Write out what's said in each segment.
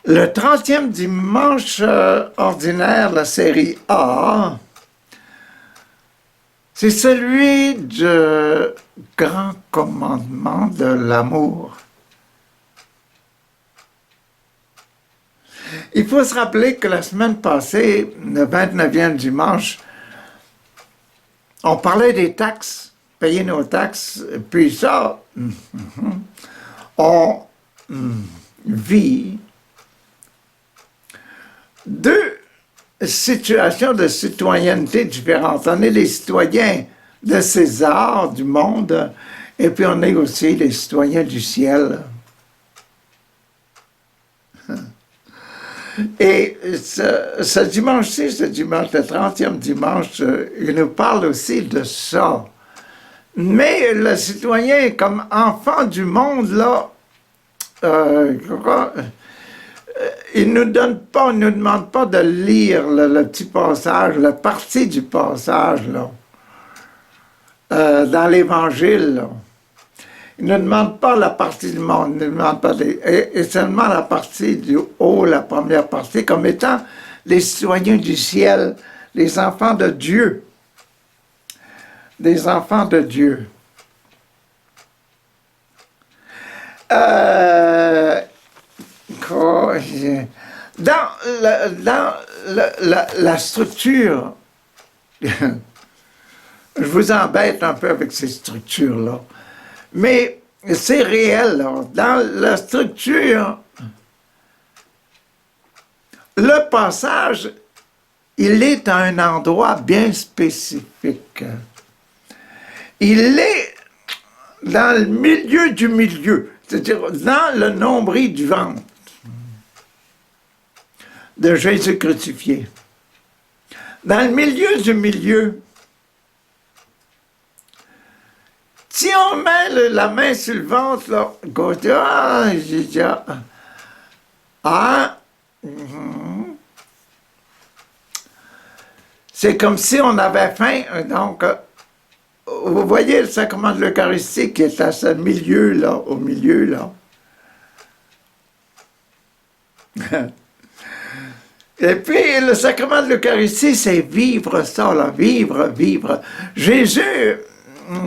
Le 30e dimanche ordinaire, la série A, c'est celui du grand commandement de l'amour. Il faut se rappeler que la semaine passée, le 29e dimanche, on parlait des taxes, payer nos taxes, puis ça, on vit deux situations de citoyenneté différentes. On est les citoyens de César, du monde, et puis on est aussi les citoyens du ciel. Et ce dimanche-ci, ce dimanche, le 30e dimanche, il nous parle aussi de ça. Mais le citoyen, comme enfant du monde, là, il ne nous demande pas de lire le petit passage, la partie du passage, là, dans l'Évangile, là. Il ne demande pas la partie du monde, il ne demande pas et seulement la partie du haut, la première partie, comme étant les citoyens du ciel, les enfants de Dieu. Des enfants de Dieu. Dans la structure, je vous embête un peu avec ces structures-là, mais c'est réel, là. Dans la structure, le passage, il est à un endroit bien spécifique. Il est dans le milieu du milieu, c'est-à-dire dans le nombril du ventre de Jésus crucifié. Dans le milieu du milieu, si on met la main sur le ventre, là, côté, c'est comme si on avait faim. Donc, vous voyez le sacrement de l'Eucharistie qui est à ce milieu-là, au milieu, là. Et puis, le sacrement de l'Eucharistie, c'est vivre ça, là, vivre. Jésus,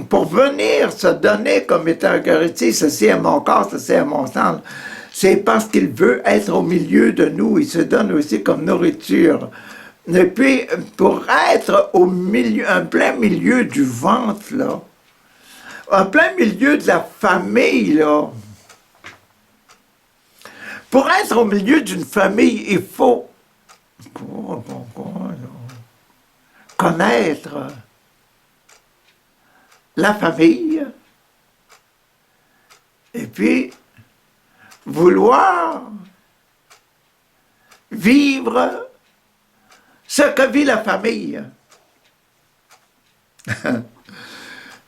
pour venir se donner comme étant Eucharistie, ceci est mon corps, ceci est mon sang, c'est parce qu'il veut être au milieu de nous. Il se donne aussi comme nourriture. Et puis, pour être au milieu, en plein milieu du ventre, là, en plein milieu de la famille, là, pour être au milieu d'une famille, il faut connaître la famille et puis vouloir vivre ce que vit la famille.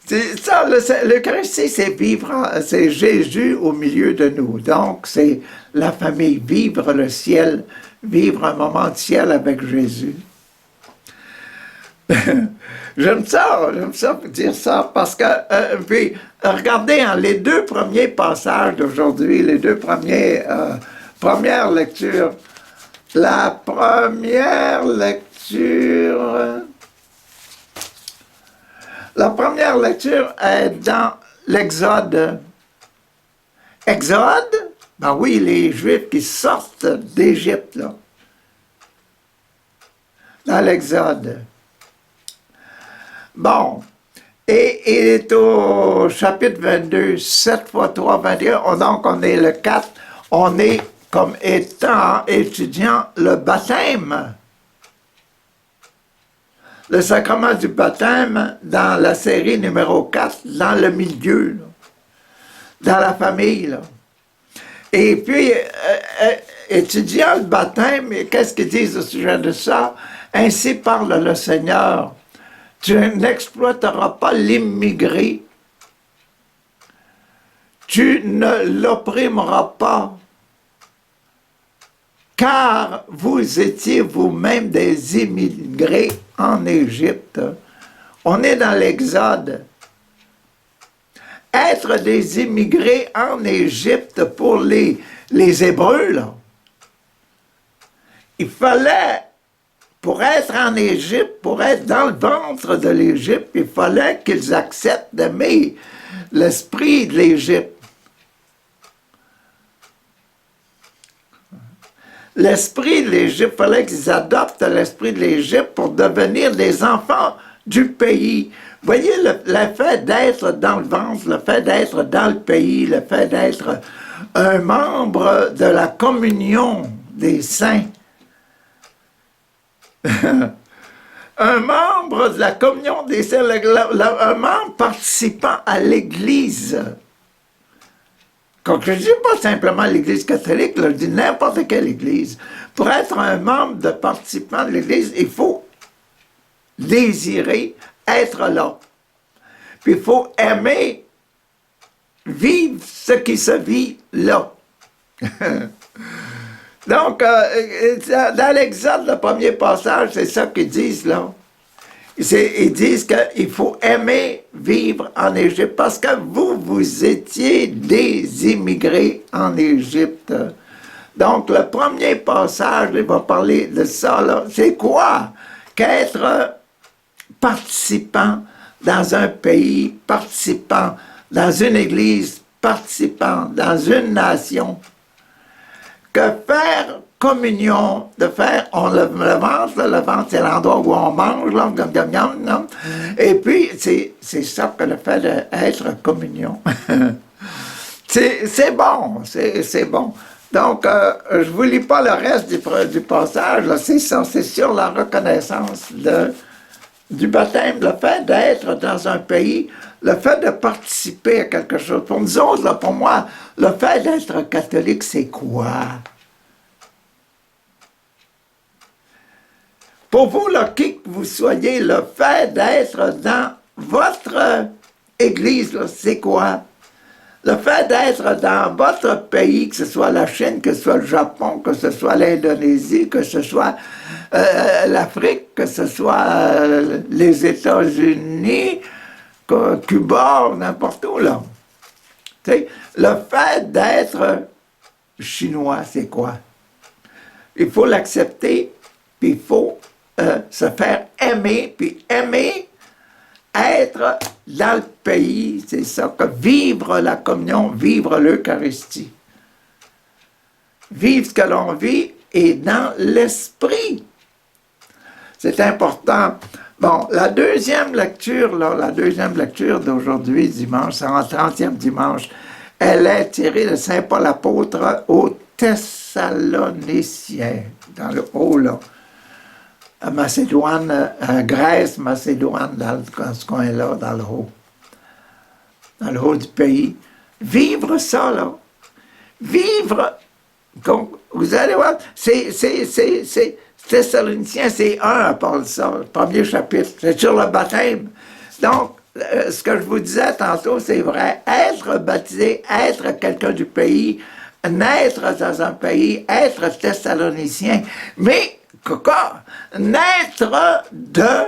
C'est ça, l'Eucharistie, c'est vivre, c'est Jésus au milieu de nous. Donc, c'est la famille, vivre le ciel, vivre un moment de ciel avec Jésus. J'aime ça dire ça, parce que, puis, regardez, hein, les deux premiers passages d'aujourd'hui, les deux premières lectures. La première lecture est dans l'Exode. Exode? Ben oui, les Juifs qui sortent d'Égypte, là. Dans l'Exode. Bon. Et il est au chapitre 22, 7 x 3, 21. Donc, on est le 4. On est comme étudiant le baptême. Le sacrement du baptême dans la série numéro 4, dans le milieu, là, dans la famille. Là. Et puis, étudiant le baptême, qu'est-ce qu'ils disent au sujet de ça? Ainsi parle le Seigneur. Tu n'exploiteras pas l'immigré. Tu ne l'opprimeras pas. Car vous étiez vous-même des immigrés en Égypte. On est dans l'Exode. Être des immigrés en Égypte pour les Hébreux, là, il fallait, pour être en Égypte, pour être dans le ventre de l'Égypte, il fallait qu'ils acceptent d'aimer l'esprit de l'Égypte. L'esprit de l'Égypte, il fallait qu'ils adoptent l'esprit de l'Égypte pour devenir des enfants du pays. Vous voyez, le fait d'être dans le ventre, le fait d'être dans le pays, le fait d'être un membre de la communion des saints, un membre de la communion des saints, un membre participant à l'Église. Donc, je ne dis pas simplement l'Église catholique, là, je dis n'importe quelle Église. Pour être un membre de participant de l'Église, il faut désirer être là. Puis il faut aimer vivre ce qui se vit là. Donc, dans l'Exode, le premier passage, c'est ça qu'ils disent là. Ils disent qu'il faut aimer vivre en Égypte parce que vous étiez des immigrés en Égypte. Donc, le premier passage, il va parler de ça, là. C'est quoi? Qu'être participant dans un pays, participant dans une église, participant dans une nation, que faire communion, de faire, on le ventre, c'est l'endroit où on mange, là, et puis c'est ça que le fait d'être communion. c'est bon, c'est bon. Donc, je ne vous lis pas le reste du passage, c'est ça, c'est sur la reconnaissance du baptême, le fait d'être dans un pays, le fait de participer à quelque chose. Pour nous autres, là, pour moi, le fait d'être catholique, c'est quoi? Pour vous, là, qui que vous soyez, le fait d'être dans votre église, c'est quoi? Le fait d'être dans votre pays, que ce soit la Chine, que ce soit le Japon, que ce soit l'Indonésie, que ce soit l'Afrique, que ce soit les États-Unis, Cuba, n'importe où, là. T'sais, le fait d'être chinois, c'est quoi? Il faut l'accepter, puis il faut se faire aimer, puis aimer être dans le pays, c'est ça, que vivre la communion, vivre l'Eucharistie. Vivre ce que l'on vit et dans l'esprit. C'est important. Bon, la deuxième lecture d'aujourd'hui, dimanche, c'est en 30e dimanche, elle est tirée de Saint Paul apôtre aux Thessaloniciens, dans le haut, là. À Macédoine, à Grèce, Macédoine, dans ce coin-là, dans le haut du pays. Vivre ça, là. Vivre, donc, vous allez voir, c'est Thessaloniciens, c'est 1 à parler de ça, le premier chapitre, c'est sur le baptême. Donc, ce que je vous disais tantôt, c'est vrai, être baptisé, être quelqu'un du pays, naître dans un pays, être Thessalonicien, mais quoi? Naître de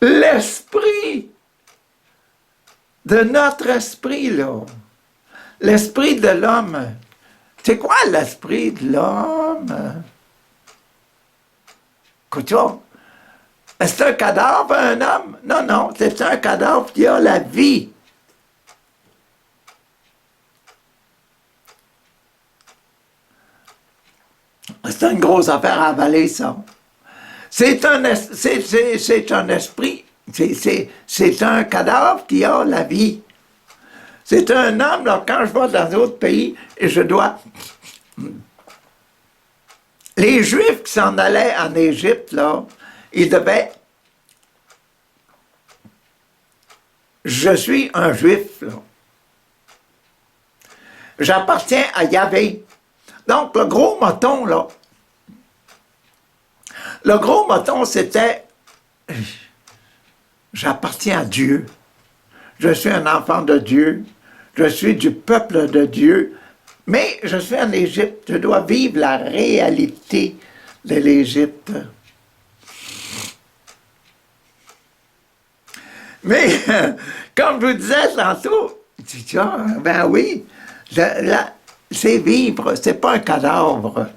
l'esprit, de notre esprit, là. L'esprit de l'homme. C'est quoi l'esprit de l'homme? Écoute-toi, est-ce un cadavre, un homme? Non, non, c'est un cadavre qui a la vie. C'est une grosse affaire à avaler, ça. C'est un esprit, c'est un cadavre qui a la vie. C'est un homme, là, quand je vais dans d'autres pays, et je dois... Les Juifs qui s'en allaient en Égypte, là, ils devaient... Je suis un Juif, là. J'appartiens à Yahvé. Donc, le gros moton, là, le gros moton, c'était « J'appartiens à Dieu. Je suis un enfant de Dieu. Je suis du peuple de Dieu. Mais je suis en Égypte. Je dois vivre la réalité de l'Égypte. » Mais, comme je vous disais tantôt, ben oui, c'est vivre, c'est pas un cadavre.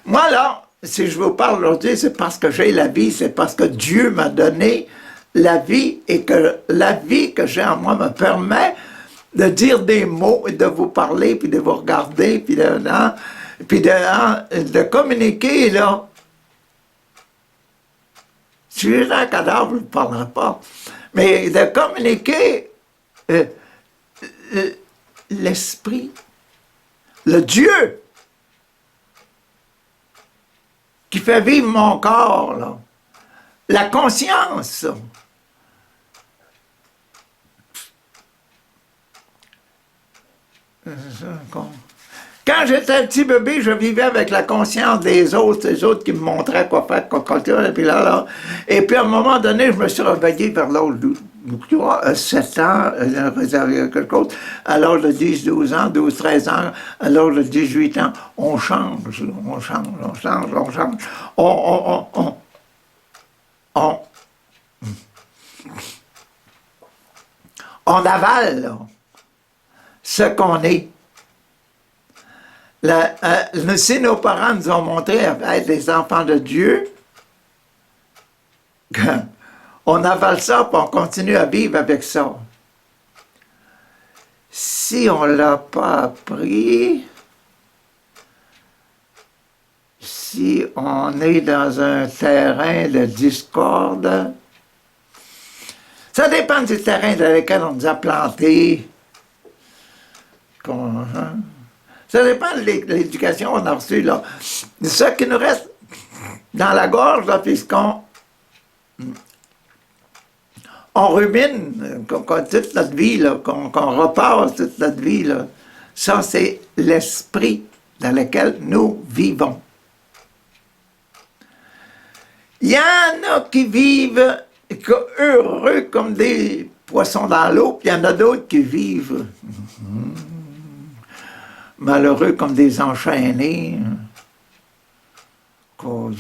Moi, là, si je vous parle aujourd'hui, c'est parce que j'ai la vie, c'est parce que Dieu m'a donné la vie et que la vie que j'ai en moi me permet de dire des mots et de vous parler, puis de vous regarder, puis de communiquer, là. Si j'étais un cadavre, je ne parlerais pas. Mais de communiquer l'esprit, le Dieu qui fait vivre mon corps, là. La conscience. Quand j'étais un petit bébé, je vivais avec la conscience des autres, les autres qui me montraient quoi faire, quoi faire, et puis là. Et puis à un moment donné, je me suis réveillé vers l'âge de 7 ans, quelque chose, à l'âge de 10, 12 ans, 12, 13 ans, à l'âge de 18 ans, on change. On avale, là, ce qu'on est. Si nos parents nous ont montré à être des enfants de Dieu, on avale ça et on continue à vivre avec ça. Si on ne l'a pas appris, si on est dans un terrain de discorde, ça dépend du terrain dans lequel on nous a plantés. Ça dépend de l'éducation qu'on a reçue, là. Ce qui nous reste dans la gorge, là, puisqu'on rumine toute notre vie, là, qu'on repasse toute notre vie, là. Ça, c'est l'esprit dans lequel nous vivons. Il y en a qui vivent heureux comme des poissons dans l'eau, puis il y en a d'autres qui vivent malheureux comme des enchaînés, ou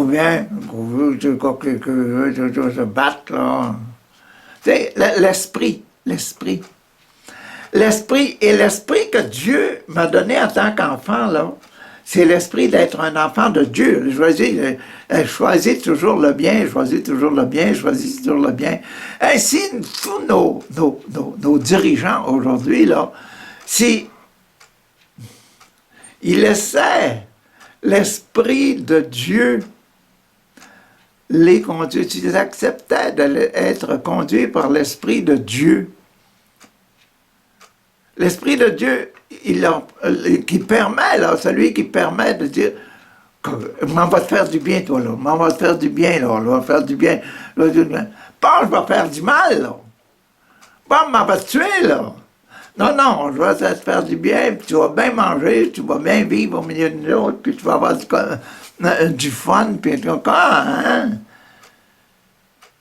bien se battre, là. C'est l'esprit. L'esprit et l'esprit que Dieu m'a donné en tant qu'enfant, là, c'est l'esprit d'être un enfant de Dieu. Je choisis toujours le bien, Ainsi, tous nos dirigeants aujourd'hui, là, si ils laissaient l'esprit de Dieu les conduire, s'ils acceptaient d'être conduits par l'esprit de Dieu, l'esprit de Dieu, qui permet, là, celui qui permet de dire, m'en va te faire du bien, toi, là, m'en va te faire du bien, là, on va faire du bien, pas je vais faire du mal, là, pas m'en va te tuer, là. Non, je vais te faire du bien, puis tu vas bien manger, tu vas bien vivre au milieu de nous autres, puis tu vas avoir du fun, puis tout ça, hein?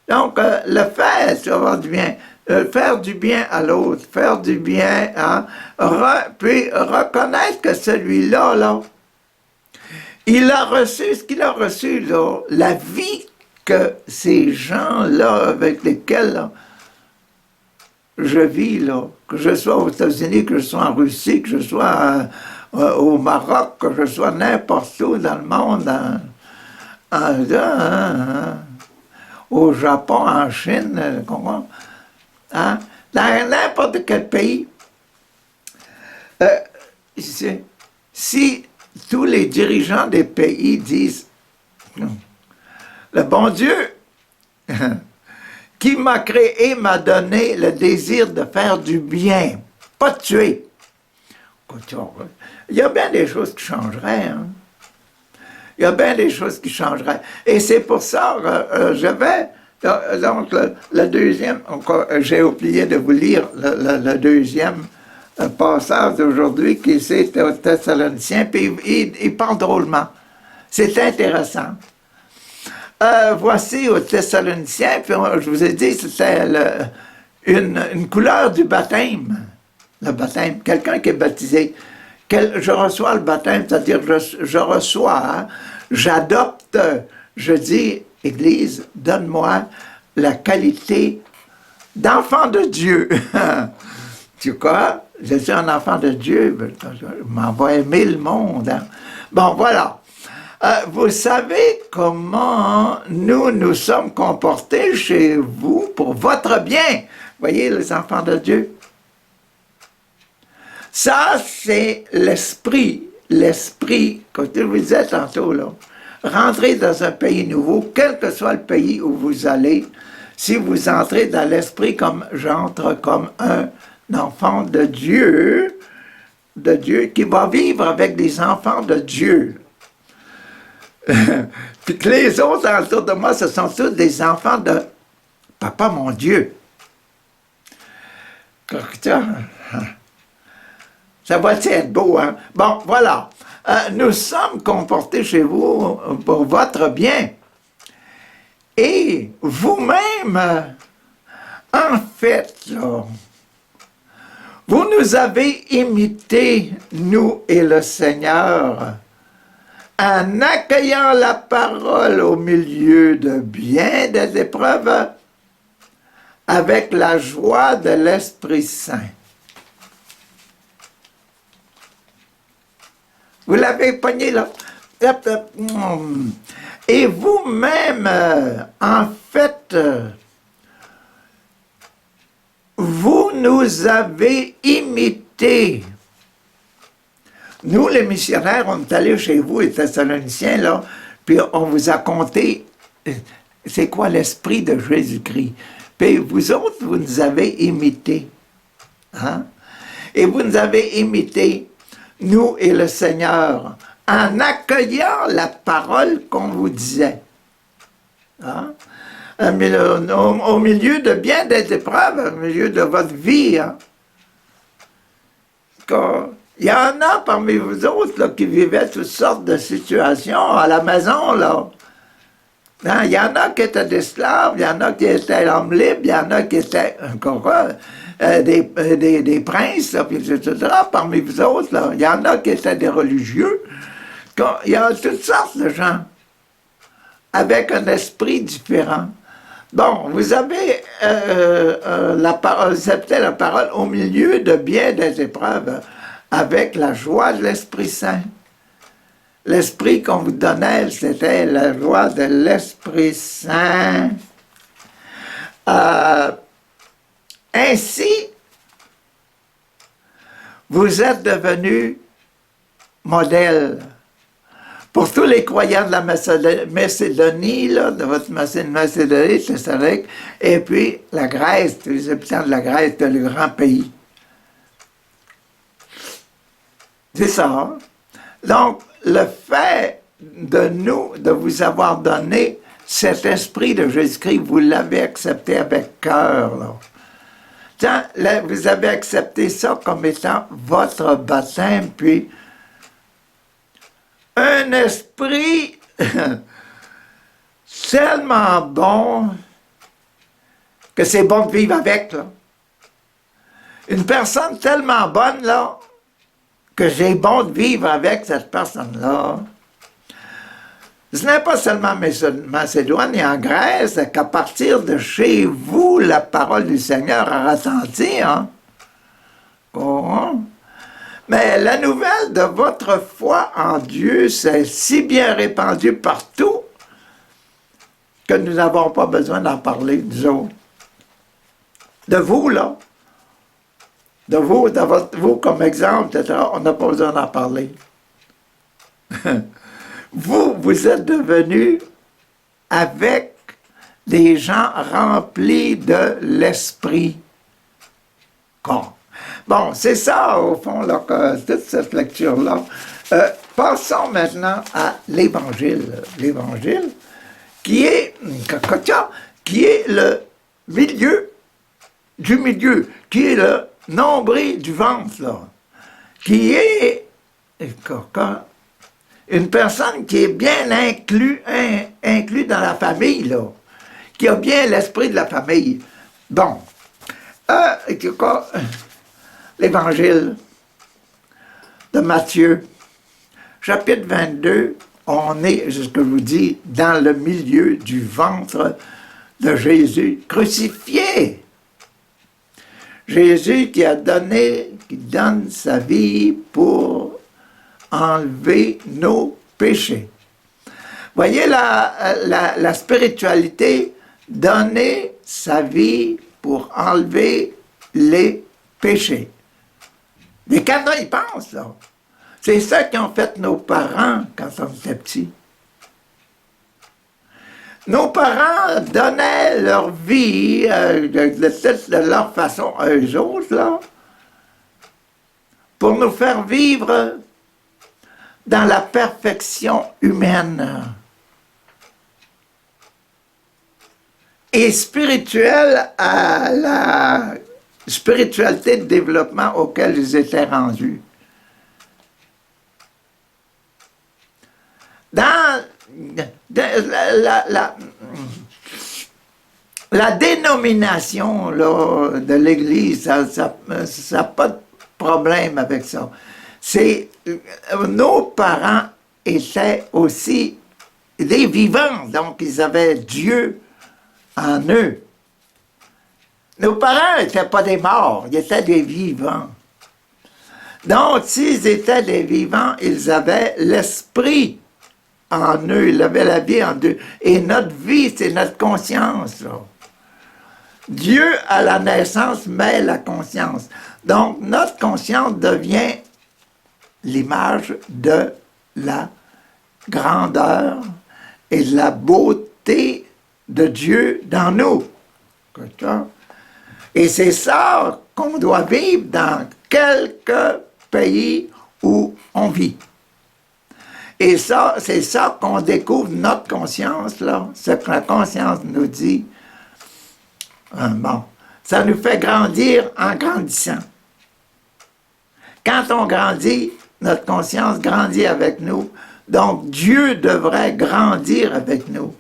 Donc, le fait, tu vas avoir du bien. Faire du bien à l'autre, faire du bien, hein? Puis reconnaître que celui-là, là, il a reçu ce qu'il a reçu, là, la vie que ces gens-là avec lesquels là, je vis, là, que je sois aux États-Unis, que je sois en Russie, que je sois au Maroc, que je sois n'importe où dans le monde, au Japon, en Chine, hein, dans n'importe quel pays, si tous les dirigeants des pays disent le bon Dieu qui m'a créé m'a donné le désir de faire du bien, pas de tuer. Il y a bien des choses qui changeraient. Hein? Il y a bien des choses qui changeraient. Et c'est pour ça que je vais... Donc, le deuxième... J'ai oublié de vous lire le deuxième passage d'aujourd'hui, qui c'est aux Thessaloniciens, puis il parle drôlement. C'est intéressant. Voici aux Thessaloniciens, puis je vous ai dit, c'était une couleur du baptême. Le baptême, quelqu'un qui est baptisé. Je reçois le baptême, c'est-à-dire je reçois, hein, j'adopte, je dis, Église, donne-moi la qualité d'enfant de Dieu. Tu crois? Je suis un enfant de Dieu. Je m'en vais aimer le monde. Hein? Bon, voilà. Vous savez comment nous sommes comportés chez vous pour votre bien. Voyez, les enfants de Dieu. Ça, c'est l'esprit. L'esprit, comme je vous disais tantôt, là. Rentrez dans un pays nouveau, quel que soit le pays où vous allez, si vous entrez dans l'esprit comme j'entre comme un enfant de Dieu qui va vivre avec des enfants de Dieu. Puis que les autres autour de moi, ce sont tous des enfants de Papa mon Dieu. Ça va être beau, hein? Bon, voilà. Nous sommes comportés chez vous pour votre bien. Et vous-même, en fait, là, vous nous avez imités, nous et le Seigneur, en accueillant la parole au milieu de bien des épreuves, avec la joie de l'Esprit Saint. Vous l'avez pogné là. Et vous-même, en fait, vous nous avez imités. Nous, les missionnaires, on est allés chez vous, les Thessaloniciens, là, puis on vous a conté c'est quoi l'esprit de Jésus-Christ. Puis vous autres, vous nous avez imités. Hein? Et vous nous avez imités, nous et le Seigneur, en accueillant la parole qu'on vous disait. Hein? Au milieu de bien des épreuves, au milieu de votre vie. Hein? Il y en a parmi vous autres là, qui vivaient toutes sortes de situations à la maison, là. Hein? Il y en a qui étaient des esclaves, il y en a qui étaient hommes libres, il y en a qui étaient encore des princes, là, etc. Parmi vous autres, là. Il y en a qui étaient des religieux. Il y a toutes sortes de gens avec un esprit différent. Bon, vous avez accepté la parole au milieu de bien des épreuves avec la joie de l'Esprit Saint. L'esprit qu'on vous donnait, c'était la joie de l'Esprit Saint. Ainsi, vous êtes devenus modèles pour tous les croyants de la Macédonie, là, de votre Macédonie, Thessalonique, et puis la Grèce, tous les habitants de la Grèce, de le grand pays. C'est ça. Hein? Donc, le fait de vous avoir donné cet esprit de Jésus-Christ, vous l'avez accepté avec cœur, là. Tiens, là, vous avez accepté ça comme étant votre baptême, puis un esprit tellement bon que c'est bon de vivre avec, là. Une personne tellement bonne, là, que j'ai bon de vivre avec cette personne-là. Ce n'est pas seulement en Macédoine et en Grèce qu'à partir de chez vous, la parole du Seigneur a retenti. Hein? Oh. Mais la nouvelle de votre foi en Dieu s'est si bien répandue partout que nous n'avons pas besoin d'en parler, nous autres. De vous, là. De vous comme exemple, etc., on n'a pas besoin d'en parler. Vous êtes devenus avec des gens remplis de l'esprit. Bon, c'est ça, au fond, là, toute cette lecture-là. Passons maintenant à l'Évangile. L'Évangile, qui est le milieu du milieu, qui est le nombril du ventre, là, qui est une personne qui est bien inclus dans la famille, là, qui a bien l'esprit de la famille. Bon, l'Évangile de Matthieu, chapitre 22, on est, c'est ce que je vous dis, dans le milieu du ventre de Jésus crucifié. Jésus qui donne sa vie pour enlever nos péchés. Voyez la spiritualité, donner sa vie pour enlever les péchés. Les canons, ils pensent, là. C'est ça qu'ont fait nos parents quand on était petits. Nos parents donnaient leur vie de leur façon à eux autres, là, pour nous faire vivre dans la perfection humaine et spirituelle à la spiritualité de développement auquel ils étaient rendus. Dans la dénomination là, de l'Église, ça n'a pas de problème avec ça. Nos parents étaient aussi des vivants, donc ils avaient Dieu en eux. Nos parents n'étaient pas des morts, ils étaient des vivants. Donc, s'ils étaient des vivants, ils avaient l'esprit en eux, ils avaient la vie en eux. Et notre vie, c'est notre conscience, là. Dieu, à la naissance, met la conscience. Donc, notre conscience devient l'image de la grandeur et de la beauté de Dieu dans nous. Et c'est ça qu'on doit vivre dans quelques pays où on vit. Et ça, c'est ça qu'on découvre notre conscience, là, ce que la conscience nous dit. Bon, ça nous fait grandir en grandissant. Quand on grandit, notre conscience grandit avec nous. Donc, Dieu devrait grandir avec nous.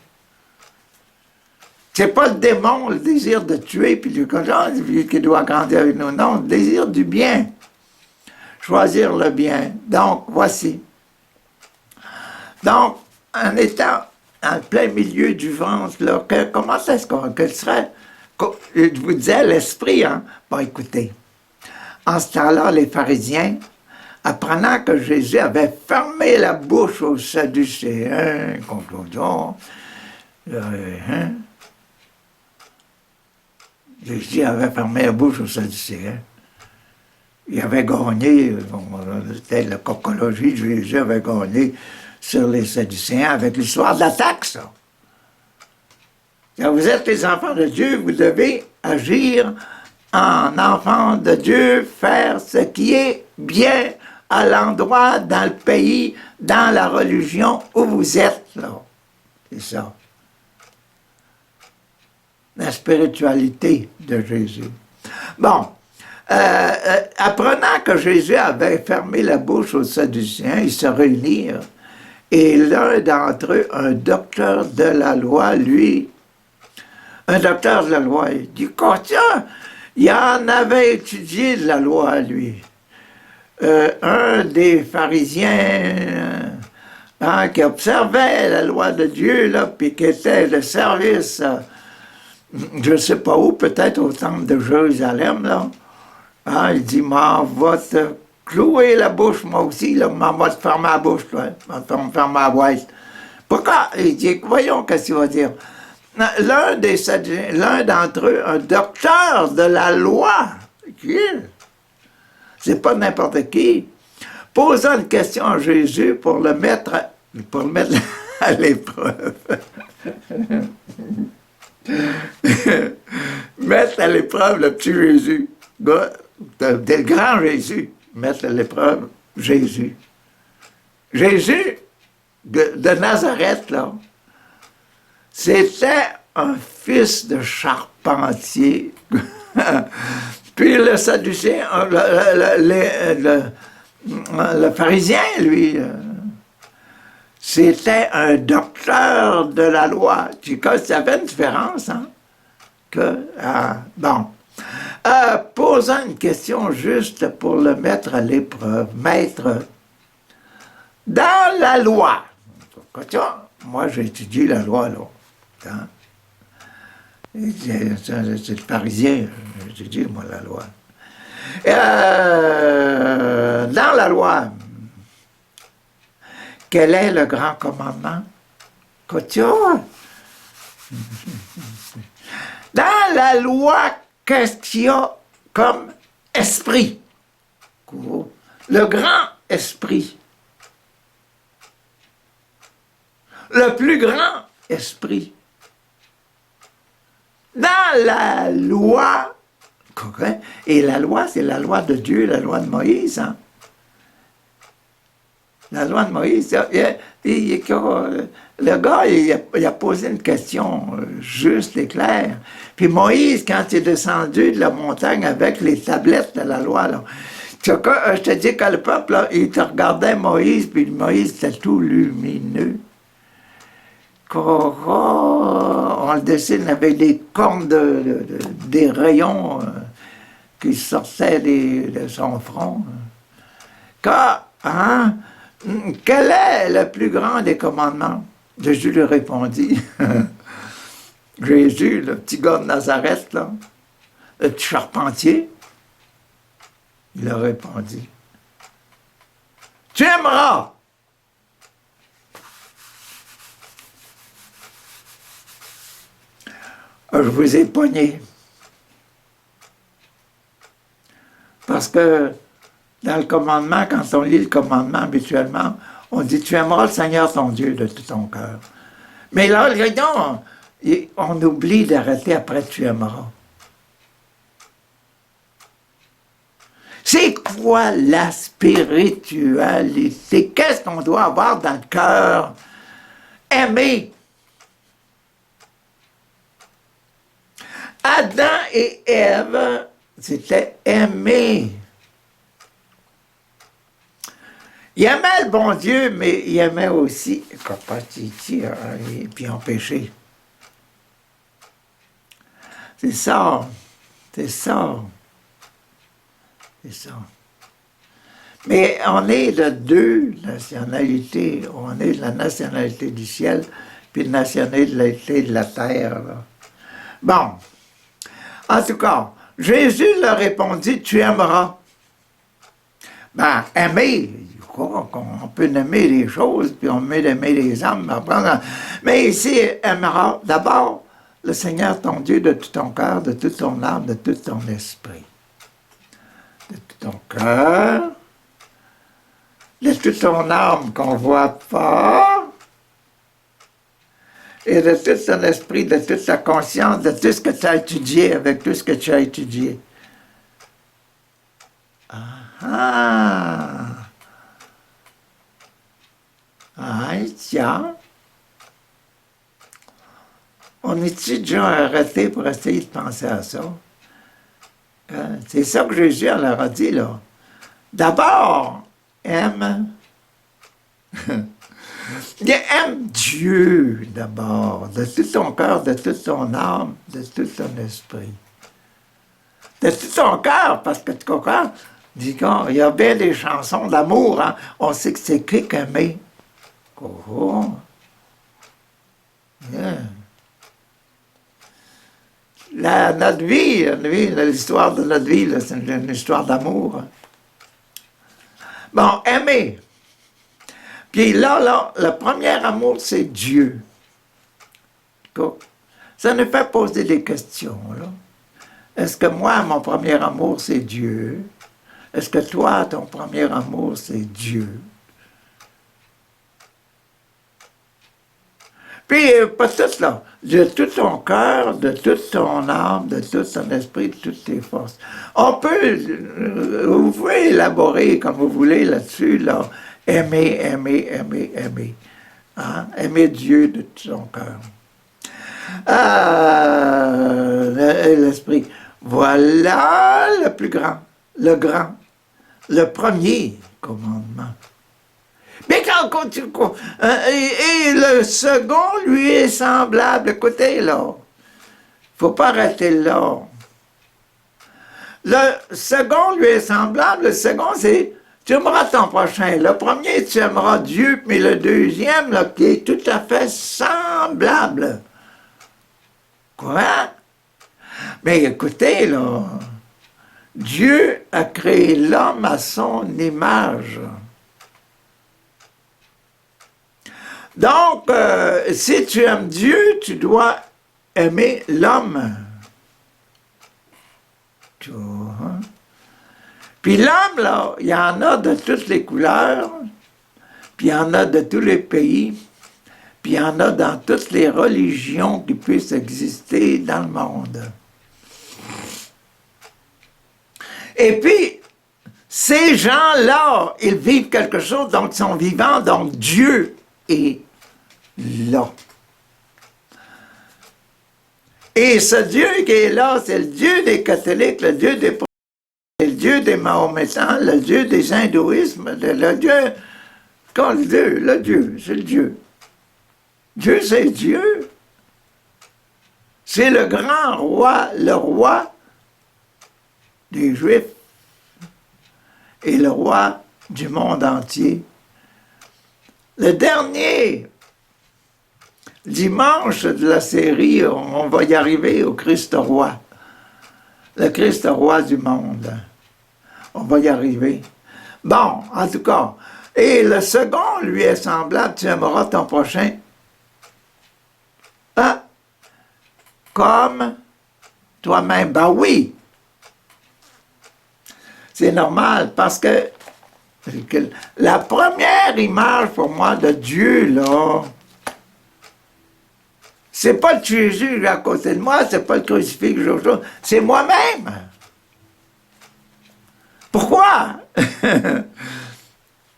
C'est pas le démon, le désir de tuer, puis le conscience qui doit grandir avec nous. Non, le désir du bien. Choisir le bien. Donc, voici. Donc, en étant en plein milieu du ventre, là, comment est-ce que serait... Je vous disais, l'esprit, hein? Bon, écoutez, en ce temps-là, les pharisiens, apprenant que Jésus avait fermé la bouche aux Sadducéens, conclusion, Jésus avait fermé la bouche aux Sadducéens. Il avait gagné, c'était la cocologie, Jésus avait gagné sur les Sadducéens avec l'histoire de la taxe. Quand vous êtes les enfants de Dieu, vous devez agir en enfants de Dieu, faire ce qui est bien à l'endroit, dans le pays, dans la religion où vous êtes. Là. C'est ça. La spiritualité de Jésus. Bon, apprenant que Jésus avait fermé la bouche aux Sadducéens, ils se réunirent. Et l'un d'entre eux, un docteur de la loi, lui, un docteur de la loi, il dit, tiens, il en avait étudié de la loi, lui. Un des pharisiens qui observait la loi de Dieu, là, puis qui était de service, je ne sais pas où, peut-être au temple de Jérusalem, là. Il dit, m'en va te clouer la bouche, moi aussi, là, m'en va te fermer la bouche, toi, m'en va te fermer la boîte. Pourquoi? Il dit, voyons qu'est-ce qu'il va dire. L'un d'entre eux, un docteur de la loi, c'est pas n'importe qui, posant une question à Jésus pour le mettre à l'épreuve. Mettre à l'épreuve le petit Jésus, le grand Jésus, mettre à l'épreuve Jésus. Jésus de Nazareth, là, c'était un fils de charpentier. Puis le Sadducéen, le pharisien, lui, c'était un docteur de la loi. Ça fait une différence, hein? Bon. Posant une question juste pour le mettre à l'épreuve. Maître, dans la loi, moi j'ai étudié la loi, là. Hein? C'est le pharisien, j'ai dit, moi, la loi. Dans la loi, quel est le grand commandement? Couture. Dans la loi, qu'est-ce qu'il y a comme esprit? Le grand esprit. Le plus grand esprit. Dans la loi, et la loi, c'est la loi de Dieu, la loi de Moïse. Hein? La loi de Moïse, le gars, il a posé une question juste et claire. Puis Moïse, quand il est descendu de la montagne avec les tablettes de la loi, là, je te dis que le peuple, là, il te regardait Moïse, puis Moïse était tout lumineux. On le dessine avec des cornes, des rayons qui sortaient de son front. Quel est le plus grand des commandements? Jésus lui répondit. Jésus, le petit gars de Nazareth, là, le petit charpentier, il a répondu. Tu aimeras. Je vous ai pogné. Parce que dans le commandement, quand on lit le commandement habituellement, on dit « Tu aimeras le Seigneur ton Dieu de tout ton cœur. » Mais là, on oublie d'arrêter après « Tu aimeras ». C'est quoi la spiritualité? Qu'est-ce qu'on doit avoir dans le cœur? Aimer. Adam et Ève, c'était aimer. Il aimait le bon Dieu, mais il aimait aussi Titi, et puis empêcher. C'est ça. C'est ça. C'est ça. Mais on est de deux nationalités. On est de la nationalité du ciel, puis la nationalité de la terre. Là. Bon. En tout cas, Jésus leur répondit, tu aimeras. Ben, aimer, on peut nommer les choses, puis on peut aimer les hommes. Mais ici, aimeras d'abord le Seigneur ton Dieu de tout ton cœur, de toute ton âme, de tout ton esprit. De tout ton cœur, de toute ton âme qu'on ne voit pas, et de tout ton esprit, de toute ta conscience, de tout ce que tu as étudié, avec tout ce que tu as étudié. Tiens. On est-tu déjà arrêté pour essayer de penser à ça? C'est ça que Jésus leur a dit, là. D'abord, aime. Aime Dieu d'abord, de tout ton cœur, de toute ton âme, de tout ton esprit. De tout ton cœur, parce que tu comprends, il y a bien des chansons d'amour, hein? On sait que c'est écrit qu'aimer. Oh. Yeah. Notre vie, l'histoire de notre vie, c'est une histoire d'amour. Bon, aimer. Puis là, le premier amour, c'est Dieu. Ça nous fait poser des questions, là. Est-ce que moi, mon premier amour, c'est Dieu? Est-ce que toi, ton premier amour, c'est Dieu? Puis, pas tout, là. De tout ton cœur, de toute ton âme, de tout ton esprit, de toutes tes forces. On peut, vous pouvez élaborer comme vous voulez là-dessus, là. Aimer, aimer, aimer, aimer. Hein? Aimer Dieu de tout son cœur. L'esprit. Voilà le plus grand, le premier commandement. Mais et le second lui est semblable. Écoutez, là, il ne faut pas arrêter là. Le second lui est semblable. Le second, c'est tu aimeras ton prochain. Le premier, tu aimeras Dieu, mais le deuxième, là, qui est tout à fait semblable. Quoi? Mais écoutez, là, Dieu a créé l'homme à son image. Donc, si tu aimes Dieu, tu dois aimer l'homme. Tu vois, hein? Puis l'homme, là, il y en a de toutes les couleurs, puis il y en a de tous les pays, puis il y en a dans toutes les religions qui puissent exister dans le monde. Et puis, ces gens-là, ils vivent quelque chose, donc ils sont vivants, donc Dieu est là. Et ce Dieu qui est là, c'est le Dieu des catholiques, le Dieu des protestants, le Dieu des mahométans, le Dieu des hindouismes, le Dieu, quand le Dieu, c'est le Dieu. Dieu, c'est Dieu. C'est le grand roi, le roi des Juifs et le roi du monde entier. Le dernier dimanche de la série, on va y arriver au Christ roi. Le Christ roi du monde. On va y arriver. Bon, en tout cas. Et le second lui est semblable, tu aimeras ton prochain. Ah, comme toi-même. Ben oui. C'est normal parce que la première image pour moi de Dieu, là, c'est pas le Jésus à côté de moi, c'est pas le crucifix que je joue, c'est moi-même. Pourquoi?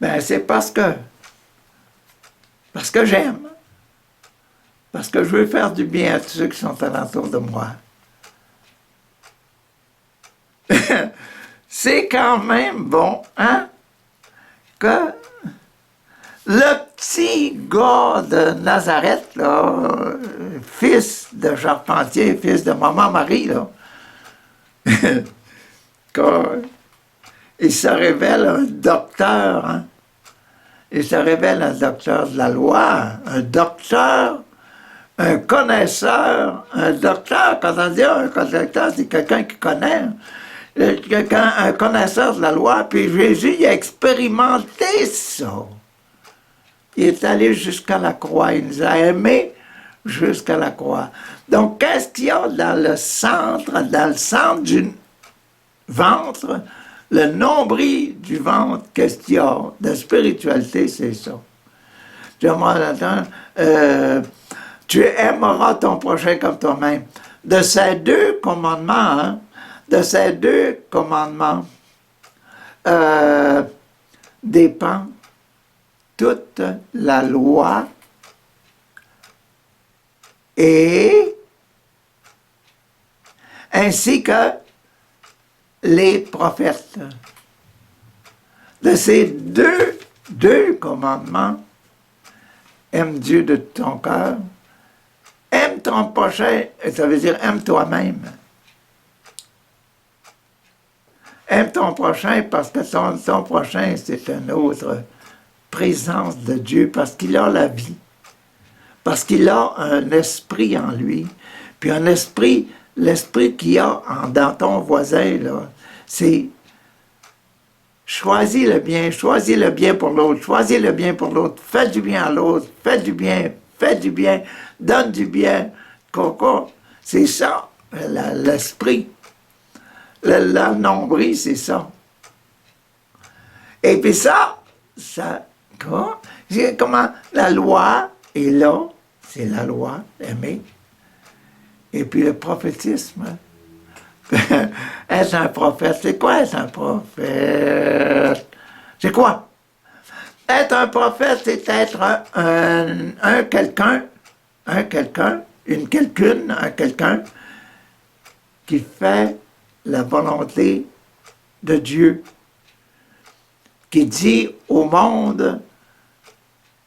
Ben c'est parce que j'aime. Parce que je veux faire du bien à tous ceux qui sont alentour de moi. C'est quand même bon, hein, que le petit gars de Nazareth, là, fils de charpentier, fils de maman Marie, là, quand il se révèle un docteur, hein, il se révèle un docteur de la loi, un docteur, un connaisseur, un docteur, quand on dit un docteur, c'est quelqu'un qui connaît, un connaisseur de la loi, puis Jésus, il a expérimenté ça. Il est allé jusqu'à la croix, il nous a aimés jusqu'à la croix. Donc, qu'est-ce qu'il y a dans le centre du ventre, le nombril du ventre, qu'est-ce qu'il y a de spiritualité, c'est ça. Tu aimeras ton prochain comme toi-même. De ces deux commandements, hein, de ces deux commandements dépend toute la loi et ainsi que les prophètes. De ces deux commandements, aime Dieu de ton cœur, aime ton prochain, ça veut dire aime toi-même. Aime ton prochain parce que ton prochain, c'est une autre présence de Dieu, parce qu'il a la vie, parce qu'il a un esprit en lui, puis un esprit, l'esprit qu'il y a dans ton voisin, là, c'est choisis le bien pour l'autre, choisis le bien pour l'autre, fais du bien à l'autre, fais du bien, donne du bien, coco, c'est ça, l'esprit. Le nombril, c'est ça. Et puis ça, comment la loi est là, c'est la loi, aimer. Et puis le prophétisme. Être un prophète, c'est quoi être un prophète? C'est quoi? Être un prophète, c'est être un quelqu'un, quelqu'un qui fait la volonté de Dieu, qui dit au monde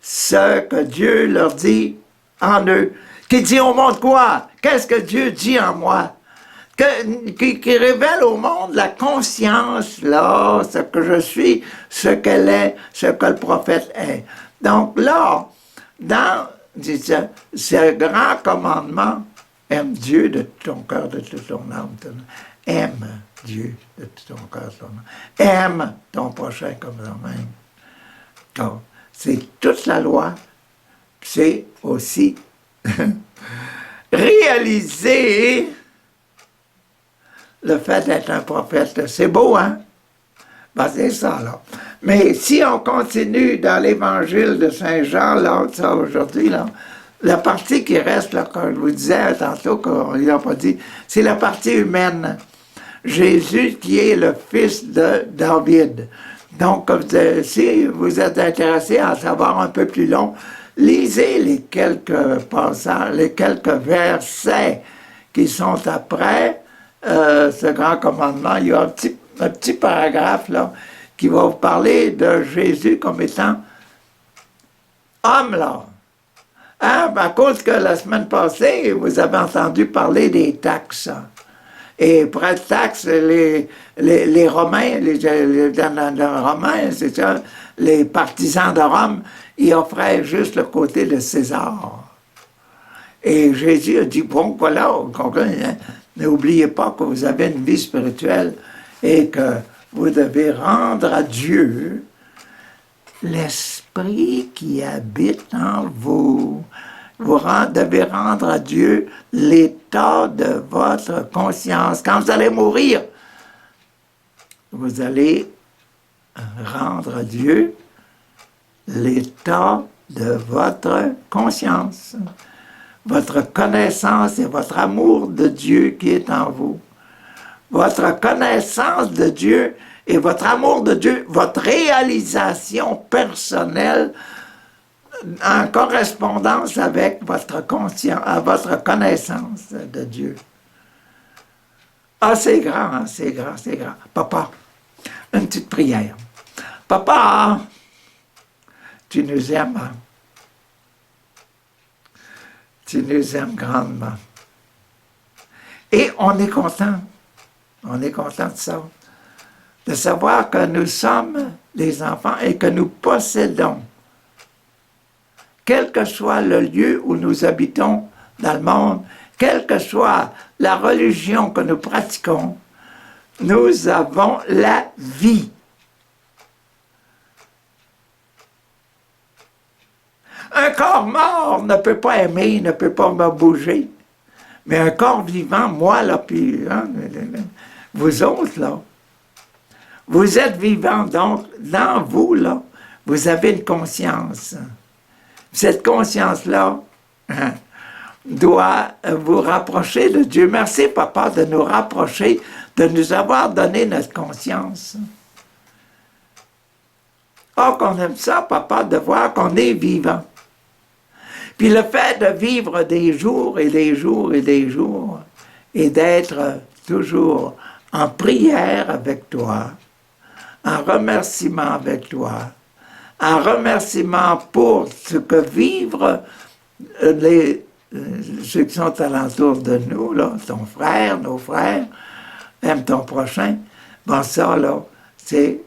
ce que Dieu leur dit en eux. Qui dit au monde quoi? Qu'est-ce que Dieu dit en moi? Qui révèle au monde la conscience, là, ce que je suis, ce qu'elle est, ce que le prophète est. Donc là, dans ce grand commandement, Aime Dieu de tout ton cœur, de toute ton âme. Aime Dieu de tout ton cœur, de ton âme. Aime ton prochain comme toi-même. Donc, c'est toute la loi. C'est aussi réaliser le fait d'être un prophète. C'est beau, hein? Ben, c'est ça, là. Mais si on continue dans l'évangile de Saint Jean, là, ça, aujourd'hui, là, la partie qui reste, là, comme je vous disais tantôt, qu'on n'a pas dit, c'est la partie humaine. Jésus qui est le fils de David. Donc, si vous êtes intéressé à en savoir un peu plus long, lisez les quelques passages, les quelques versets qui sont après ce grand commandement. Il y a un petit paragraphe là qui va vous parler de Jésus comme étant homme là. Hein? À cause que la semaine passée, vous avez entendu parler des taxes. Et pour être taxe, les Romains, les Romains, c'est ça, les partisans de Rome, ils offraient juste le côté de César. Et Jésus a dit, bon, voilà, vous comprenez, hein? N'oubliez pas que vous avez une vie spirituelle et que vous devez rendre à Dieu l'esprit qui habite en vous. Vous devez rendre à Dieu l'état de votre conscience. Quand vous allez mourir, vous allez rendre à Dieu l'état de votre conscience, votre connaissance et votre amour de Dieu qui est en vous. Votre connaissance de Dieu et votre amour de Dieu, votre réalisation personnelle en correspondance avec votre conscience, votre connaissance de Dieu. Ah, c'est grand, hein, c'est grand, c'est grand. Papa, une petite prière. Papa, tu nous aimes. Hein? Tu nous aimes grandement. Et on est content. On est content de ça. De savoir que nous sommes des enfants et que nous possédons, quel que soit le lieu où nous habitons dans le monde, quelle que soit la religion que nous pratiquons, nous avons la vie. Un corps mort ne peut pas aimer, ne peut pas me bouger. Mais un corps vivant, moi, là, puis hein, vous autres, là, vous êtes vivants, donc, dans vous, là, vous avez une conscience. Cette conscience-là doit vous rapprocher de Dieu. Merci, Papa, de nous rapprocher, de nous avoir donné notre conscience. Oh, qu'on aime ça, Papa, de voir qu'on est vivant. Puis le fait de vivre des jours et des jours et des jours et d'être toujours en prière avec toi, en remerciement avec toi, en remerciement pour ce que vivre ceux qui sont alentour de nous, là, ton frère, nos frères, même ton prochain. Bon, ça, là, c'est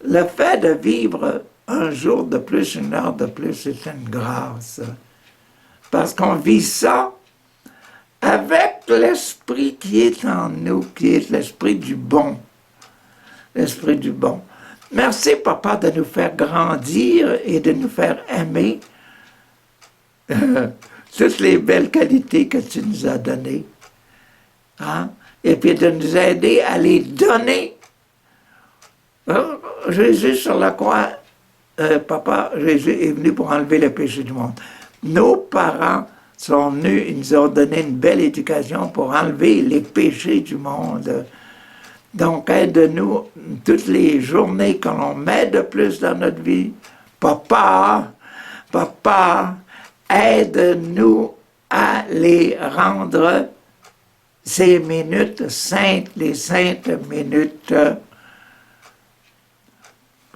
le fait de vivre un jour de plus, une heure de plus, c'est une grâce. Parce qu'on vit ça avec l'esprit qui est en nous, qui est l'esprit du bon. L'esprit du bon. Merci, Papa, de nous faire grandir et de nous faire aimer toutes les belles qualités que tu nous as données. Hein? Et puis de nous aider à les donner. Jésus sur la croix, Papa, Jésus est venu pour enlever le péché du monde. Nos parents sont venus, ils nous ont donné une belle éducation pour enlever les péchés du monde. Donc, aide-nous toutes les journées que l'on met de plus dans notre vie. Papa, aide-nous à les rendre ces minutes saintes, les saintes minutes.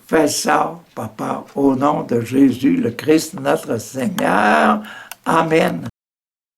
Fais ça, Papa, au nom de Jésus, le Christ, notre Seigneur. Amen.